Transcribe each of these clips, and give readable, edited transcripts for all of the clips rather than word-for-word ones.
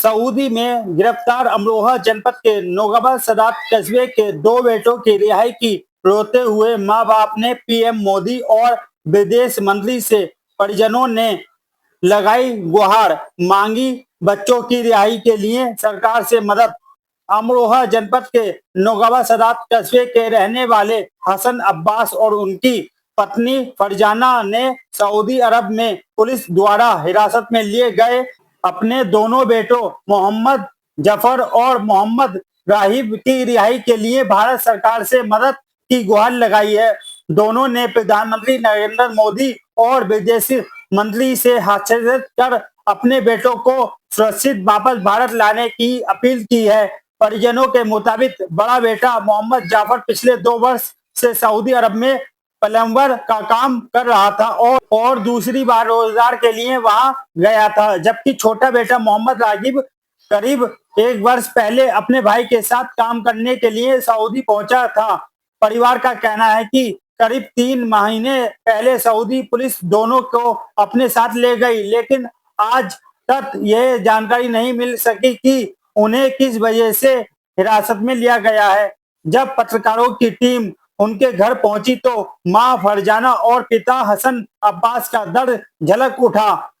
Saudi में गिरफ्तार अमरोहा जनपद के नौगाबा सदात कस्बे के 2 बेटों की रिहाई की रोते हुए मां बाप ने पीएम मोदी और विदेश मंत्री से परिजनों ने लगाई गुहार, मांगी बच्चों की रिहाई के लिए सरकार से मदद। अमरोहा जनपद के नौगाबा सदात कस्बे के रहने वाले हसन अब्बास और उनकी पत्नी फरजाना ने सऊदी अरब में पुलिस द्वारा हिरासत में लिए गए अपने दोनों बेटों मोहम्मद जफर और मोहम्मद राहिब की रिहाई के लिए भारत सरकार से मदद की गुहार लगाई है। दोनों ने प्रधानमंत्री नरेंद्र मोदी और विदेश मंत्री से हस्तक्षेप कर अपने बेटों को सुरक्षित वापस भारत लाने की अपील की है। परिजनों के मुताबिक बड़ा बेटा मोहम्मद जाफर पिछले 2 वर्ष से सऊदी अरब में प्लम्बर का काम कर रहा था और दूसरी बार रोजगार के लिए वहां गया था, जबकि छोटा बेटा मोहम्मद रागिब करीब 1 वर्ष पहले अपने भाई के साथ काम करने के लिए सऊदी पहुंचा था। परिवार का कहना है कि करीब 3 महीने पहले सऊदी पुलिस दोनों को अपने साथ ले गई, लेकिन आज तक यह जानकारी नहीं मिल सकी कि उन्हें किस वजह से हिरासत में लिया गया है। जब पत्रकारों की टीम उनके घर पहुंची तो मां फरजाना और पिता हसन अब्बास का दर्द झलक उठा।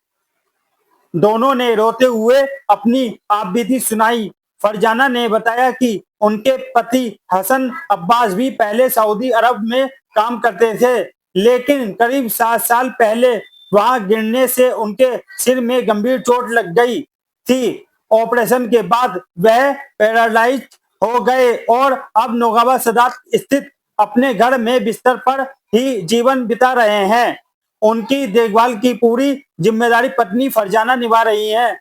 दोनों ने रोते हुए अपनी आपबीती सुनाई। फरजाना ने बताया कि उनके पति हसन अब्बास भी पहले सऊदी अरब में काम करते थे, लेकिन करीब 7 साल पहले वहां गिरने से उनके सिर में गंभीर चोट लग गई थी। ऑपरेशन के बाद वह पैरालाइज हो गए और अब नौगाबा सदात स्थित अपने घर में बिस्तर पर ही जीवन बिता रहे हैं। उनकी देखभाल की पूरी जिम्मेदारी पत्नी फरजाना निभा रही है।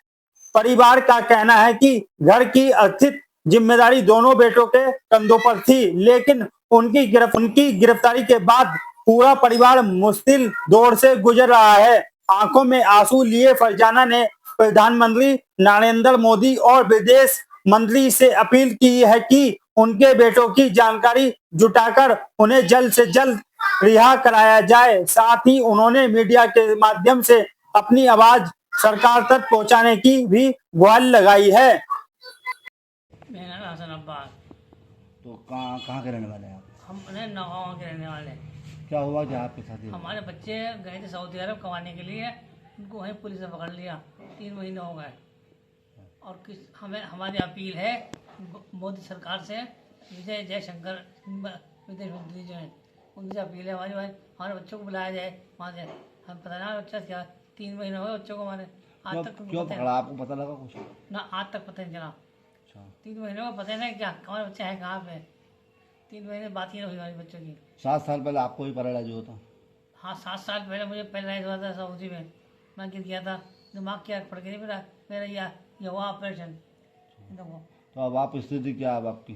परिवार का कहना है कि घर की आर्थिक जिम्मेदारी दोनों बेटों के कंधों पर थी, लेकिन उनकी गिरफ्तारी के बाद पूरा परिवार मुश्किल दौर से गुजर रहा है। आंखों में आंसू लिए फरजाना ने प्रधानमंत्री नरेंद्र मोदी और विदेश मंत्री से अपील की है कि उनके बेटों की जानकारी जुटाकर उन्हें जल्द से जल्द रिहा कराया जाए। साथ ही उन्होंने मीडिया के माध्यम से अपनी आवाज सरकार तक पहुंचाने की भी गुहार लगाई है। मेरा नाम हसन अब्बास। तो कहाँ कहाँ के रहने वाले हैं आप? हम नौगांव के रहने वाले हैं। क्या हुआ क्या आपके साथ? हमारे बच्चे गए थे सऊदी अरब कमाने के लिए, उनको वहीं पुलिस ने पकड़ लिया। 3 महीने हो गए और हमारी अपील है मोदी सरकार से, विजय जयशंकर विदेश मंत्री जो हैं उनसे अपील है हमारे बच्चों को बुलाया जाए वहाँ से। हम पता ना बच्चा क्या 3 महीने हो गए बच्चों को हमारे, आज तक क्यों पकड़ा? आपको पता लगा कुछ? ना, आज तक पता नहीं चला। 3 महीने को पता नहीं क्या हमारे बच्चे हैं कहाँ पे। 3 महीने बात ही नहीं हुई हमारे बच्चों की। 7 साल पहले आपको ही पैरालाइज हुआ था? हाँ, 7 साल पहले मुझे पैरालाइज हुआ था सऊदी में। मैं गिर गया था, दिमाग की आग पड़ गई मेरा ये हुआ ऑपरेशन। तो अब आप स्थिति क्या है अब आपकी?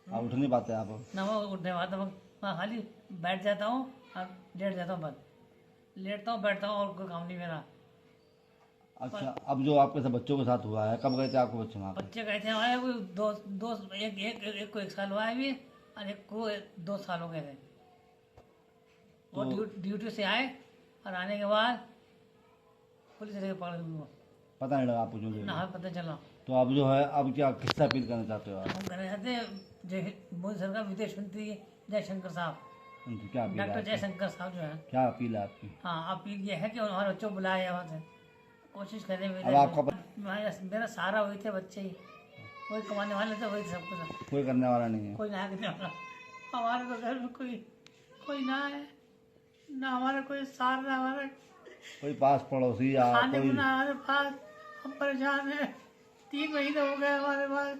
आप उठ नहीं पाते आप? ना मैं उठने पाता, मैं खाली बैठ जाता हूँ और लेट जाता हूँ, बस लेटता हूँ बैठता हूँ और कोई काम नहीं मेरा। अच्छा, अब जो आपके साथ बच्चों के साथ हुआ है, कब गए थे आपको बच्चे वहाँ? बच्चे गए थे हमारे कोई दो एक को 1 साल हुआ है अभी और एक को 2 साल हो गए थे। वो ड्यूटी से आए और आने के बाद पुलिस ने पकड़ ली। पता नहीं लगा आपको? ना हमें पता चला। तो अब जो है अब क्या किससे अपील करना चाहते हो आप? हम कहना चाहते हैं मोदी सरकार विदेश मंत्री जयशंकर साहब, क्या अपील है डॉक्टर आपकी? जयशंकर साहब जो है। क्या अपील है आपकी? हाँ, अपील ये है कि हमारे बच्चों को बुलाया जाए वहाँ से, कोशिश करें। अब आपका मेरा सहारा वही थे बच्चे ही, कोई कमाने वाले थे, वही सब कुछ। कोई करने वाला नहीं है? कोई ना करने वाला। हमारे तो घर में कोई ना है, ना हमारा कोई सार, ना हमारा कोई पास पड़ोसी या खाने कोई? को, ना हमारे पास। हम परेशान हैं, 3 महीने हो गए हमारे पास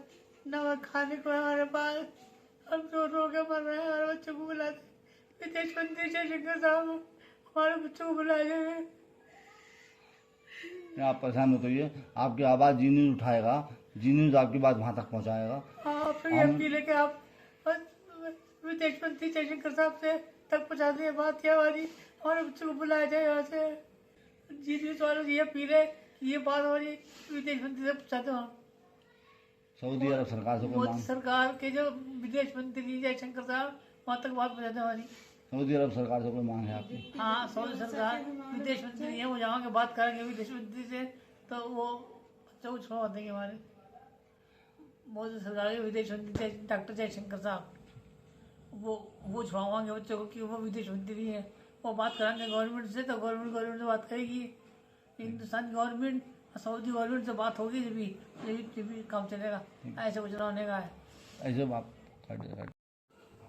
ना खाने को हमारे पास। हम रो के मर रहे हैं। हमारे बच्चों को बुलाते विदेश मंत्री जयशंकर साहब हमारे बच्चों को बुलाए जाए। आप परेशान मत होइए, आपकी आवाज़ जी न्यूज़ उठाएगा, जी न्यूज़ आपकी बात वहाँ तक पहुँचाएगा। हाँ, फिर ये अपील है कि आप विदेश मंत्री जयशंकर साहब से तक पहुँचा दें बात है हमारी, हमारे बच्चों को बुलाया जाए यहाँ से। जी न्यूज़ वालों से ये अपील है कि ये बात हमारी विदेश मंत्री से पहुँचा दो। सऊदी अरब सरकार से कोई मोदी मांग? सरकार के जो विदेश मंत्री जयशंकर साहब वहाँ तक बात पहुँचा दो हमारी। सऊदी अरब सरकार से कोई मांग है आपकी? हाँ, सऊदी सरकार विदेश मंत्री है, वो जाओगे बात करेंगे विदेश मंत्री से तो वो बच्चों को छुड़वा देंगे हमारे मोदी सरकार के विदेश मंत्री डॉक्टर जयशंकर साहब, वो छुड़ावाएंगे बच्चों को कि वो विदेश मंत्री भी हैं। वो बात कराएंगे गवर्नमेंट से, तो गवर्नमेंट से बात करेगी। हिंदुस्तान गवर्नमेंट और सऊदी गवर्नमेंट से बात होगी जब काम चलेगा। ऐसे कुछ होने का है। ऐसे आप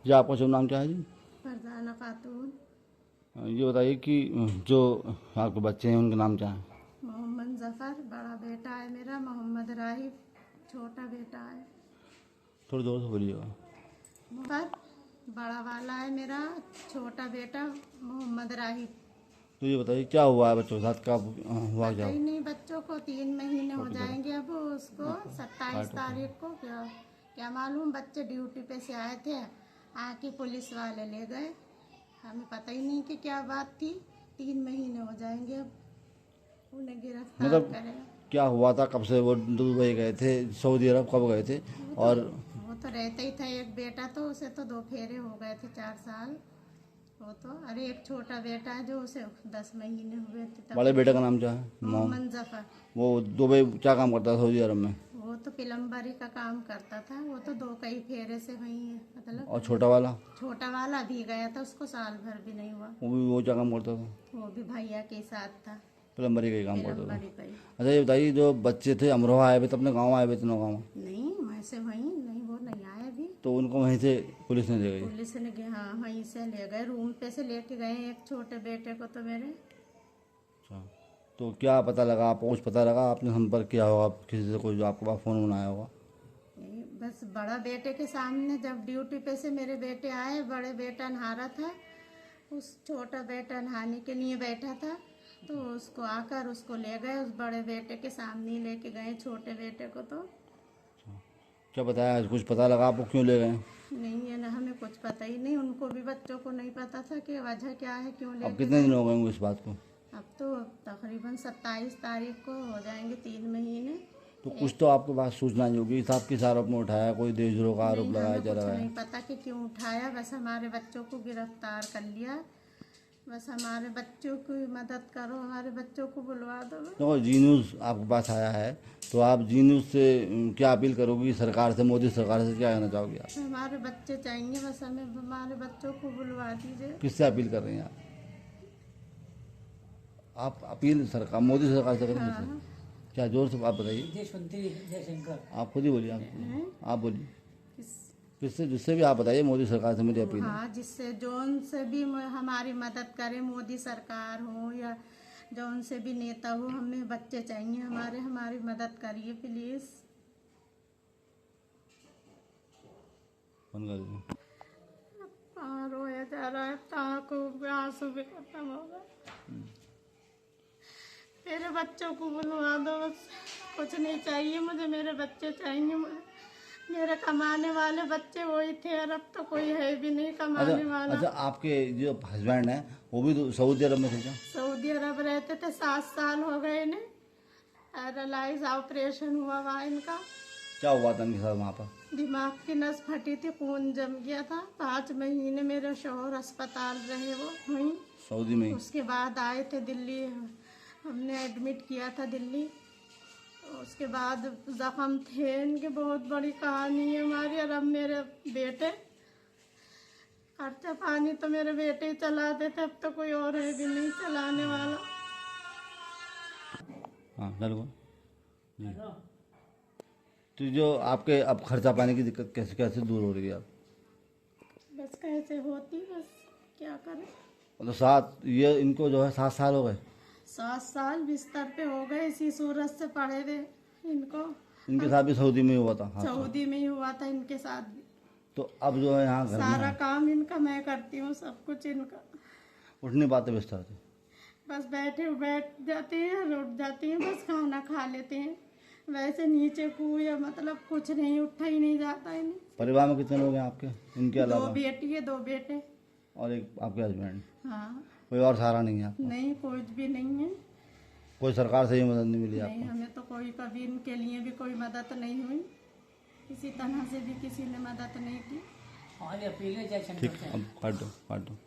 जी आपका शुभ नाम क्या है जी? फरजाना खातून। ये बताइए कि जो आपके बच्चे हैं उनके नाम क्या है? मोहम्मद जफ़र बड़ा बेटा है मेरा, मोहम्मद राहिब छोटा बेटा है। थोड़ी जोर से बोलिएगा। पर बड़ा वाला है मेरा, छोटा बेटा मोहम्मद राहिब। तो ये बताइए क्या हुआ है बच्चों के साथ, क्या हुआ क्या? पता ही नहीं, बच्चों को 3 महीने हो जाएंगे अब। उसको 27 तारीख को क्या मालूम, बच्चे ड्यूटी पे से आए थे, आके पुलिस वाले ले गए। हमें पता ही नहीं कि क्या बात थी। 3 महीने हो जाएंगे अब, उन्हें गिरफ्तार मतलब करेगा। क्या हुआ था, कब से वो दुबई गए थे, सऊदी अरब कब गए थे? और वो तो रहता ही था एक बेटा, तो उसे तो 2 फेरे हो गए थे 4 साल। वो तो अरे एक छोटा बेटा है जो उसे 10 महीने हुए थे तब। बड़े बेटे का नाम क्या है? मोहम्मद जफ़र। वो दुबई क्या काम करता था सऊदी अरब में? वो तो प्लम्बरी का काम करता था। वो तो 2 कई फेरे से वही है, मतलब। और छोटा वाला? छोटा वाला भी गया था, उसको साल भर भी नहीं हुआ। वो क्या काम करता था? वो भी भैया के साथ था, प्लम्बरी का ही काम करता था। प्लम्बरी का ही। अच्छा ये बताइए, जो बच्चे थे अमरोहा आए हुए थे, अपने गाँव आए हुए थे, नौगाँव? नहीं, मैं से वहीं नहीं, वो नहीं आया अभी। तो उनको वहीं से पुलिस ने ले गई? पुलिस ने हाँ वहीं से ले गए, रूम पे से लेके गए एक छोटे बेटे को तो मेरे। अच्छा, तो क्या पता लगा, आपको कुछ पता लगा? आपने संपर्क किया होगा किसी से, कोई जो आपके पास फ़ोन बनाया होगा? नहीं, बस बड़ा बेटे के सामने जब ड्यूटी पे से मेरे बेटे आए, बड़े बेटा नहा रहा था, उस छोटा बेटा नहाने के लिए बैठा था, तो उसको आकर उसको ले गए। उस बड़े बेटे के सामने ही लेके गए छोटे बेटे को। तो क्या बताया, कुछ पता लगा आपको क्यों ले गए? नहीं है ना, हमें कुछ पता ही नहीं। उनको भी बच्चों को नहीं पता था कि वजह क्या है, क्यों ले। अब कितने दिन हो गए होंगे इस बात को? अब तो तकरीबन 27 तारीख को हो जाएंगे 3 महीने। तो कुछ तो आपके पास सूचना नहीं होगी, साहब किस आरोप में उठाया, कोई देशद्रोह का आरोप नहीं, लगाया हमें जा कुछ रहा नहीं है? पता कि क्यों उठाया। बस हमारे बच्चों को गिरफ्तार कर लिया। बस हमारे बच्चों की मदद करो, हमारे बच्चों को बुलवा दो। तो जी न्यूज़ आपके पास आया है, तो आप जी न्यूज़ से क्या अपील करोगी सरकार से, मोदी सरकार से क्या कहना चाहोगे आप? हमारे बच्चे चाहिए, बस हमें हमारे बच्चों को बुलवा दीजिए। किससे अपील कर रही हैं आप अपील सरकार, मोदी सरकार से करें किससे? क्या जोर से आप बताइए। विदेश मंत्री जयशंकर। आप खुद ही बोलिए, आप बोलिए किस किससे, जिससे भी आप बताइए, मोदी सरकार से मेरी अपील है। हाँ, जिससे जौन से भी हमारी मदद करे, मोदी सरकार हो या जौन से भी नेता हो, हमें बच्चे चाहिए हमारे, हमारी मदद करिए प्लीज। फोन कर दीजिए। रोया जा रहा है, आंखों में आंसू भी खत्म हो गए। मेरे बच्चों को बुलवा दो, बस कुछ नहीं चाहिए मुझे, मेरे बच्चे चाहिए मुझे। मेरे कमाने वाले बच्चे वही थे, और अब तो कोई है भी नहीं कमाने वाला। अच्छा, आपके जो हस्बैंड हैं वो भी तो सऊदी अरब में थे क्या? सऊदी अरब रहते थे, 7 साल हो गए इन्हें। पैरालाइज ऑपरेशन हुआ वहाँ इनका। क्या हुआ था इनके साथ वहाँ पर? दिमाग की नस फटी थी, खून जम गया था। 5 महीने मेरे शौहर अस्पताल रहे वो वहीं सऊदी में ही? उसके बाद आए थे दिल्ली, हमने एडमिट किया था दिल्ली। उसके बाद जख्म थे इनके, बहुत बड़ी कहानी है हमारी। और अब मेरे बेटे, खर्चा पानी तो मेरे बेटे ही चलाते थे, अब तो कोई और है भी नहीं चलाने वाला। हाँ चलो जी। तो जो आपके अब खर्चा पानी की दिक्कत कैसे कैसे दूर हो रही है अब? बस कैसे होती, बस क्या करें। मतलब 7 ये इनको जो है 7 साल हो गए? 7 साल बिस्तर पे हो गए, इसी सूरत से पड़े थे इनको। इनके साथ भी सऊदी में ही हुआ था? हाँ। सऊदी में ही हुआ था इनके साथ भी। तो अब जो है यहाँ घर में सारा है, काम इनका मैं करती हूँ, सब कुछ इनका। उठ नहीं पाते बिस्तर से? बस बैठ जाते हैं, उठ जाती हैं, बस खाना खा लेते हैं। वैसे नीचे को या मतलब कुछ नहीं, उठा ही नहीं जाता इन्हें। परिवार में कितने लोग हैं आपके, इनके 2 अलावा? बेटी है, 2 बेटे। और एक आपके हस्बैंड? हाँ, कोई और सहारा नहीं है आपको? नहीं कोई भी नहीं है। कोई सरकार से ही मदद नहीं मिली नहीं, आपको? हमें तो कोई कभी इनके लिए भी कोई मदद नहीं हुई, किसी तरह से भी किसी ने मदद नहीं की। हमारी अपील है जयशंकर ठीक, से। अब काट दो काट दो।